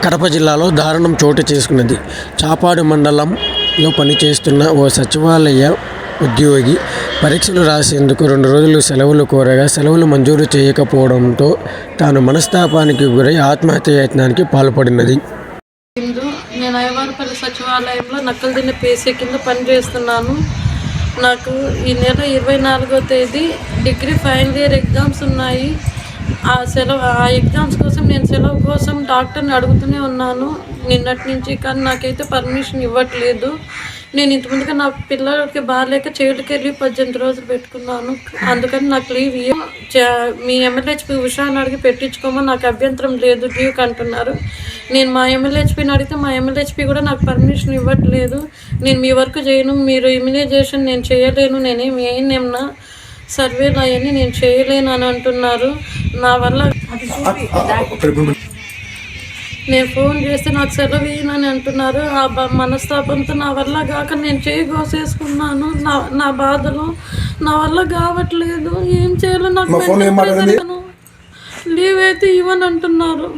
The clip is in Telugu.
కడప జిల్లాలో దారుణం చోటు చేసుకున్నది. చాపాడు మండలంలో పనిచేస్తున్న ఓ సచివాలయ ఉద్యోగి పరీక్షలు రాసేందుకు 2 రోజులు సెలవులు కోరగా సెలవులు మంజూరు చేయకపోవడంతో తాను మనస్తాపానికి గురై ఆత్మహత్య యత్నానికి పాల్పడినది. నేను అయ్యవారిపల్లి సచివాలయంలో నక్కలదిన్నె పేసీ కింద పనిచేస్తున్నాను. నాకు ఈ నెల 24వ తేదీ డిగ్రీ ఫైనల్ ఇయర్ ఎగ్జామ్స్ ఉన్నాయి. ఆ ఎగ్జామ్స్ కోసం నేను సెలవు కోసం డాక్టర్ని అడుగుతూనే ఉన్నాను నిన్నటి నుంచి. కానీ నాకైతే పర్మిషన్ ఇవ్వట్లేదు. నేను ఇంతకుముందుగా నా పిల్లలకి బాగాలేక చైల్డ్కి వెళ్ళి 18 రోజులు పెట్టుకున్నాను. అందుకని నాకు లీవ్ మీ ఎమ్మెల్యేహెచ్పి ఉషాని అడిగి పెట్టించుకోమని నాకు అభ్యంతరం లేదు లీవ్కి అంటున్నారు. నేను మా ఎమ్మెల్యేహెచ్పిని అడిగితే మా ఎమ్మెల్యేహెచ్పి కూడా నాకు పర్మిషన్ ఇవ్వట్లేదు. నేను మీ వర్క్ చేయను, మీరు ఇమ్యునైజేషన్ నేను చేయలేను, నేనేమి ఏమన్నా సర్వేలు అవన్నీ నేను చేయలేను అని అంటున్నారు. నా వల్ల నేను ఫోన్ చేస్తే నాకు సెలవు ఇయ్యనని అంటున్నారు. ఆ మనస్తాపంతో నా వల్ల కాక నేను చేయి కోసేసుకున్నాను. నా బాధలో నా వల్ల కావట్లేదు. ఏం చేయాలో నాకు లీవ్ అయితే ఇవ్వని అంటున్నారు.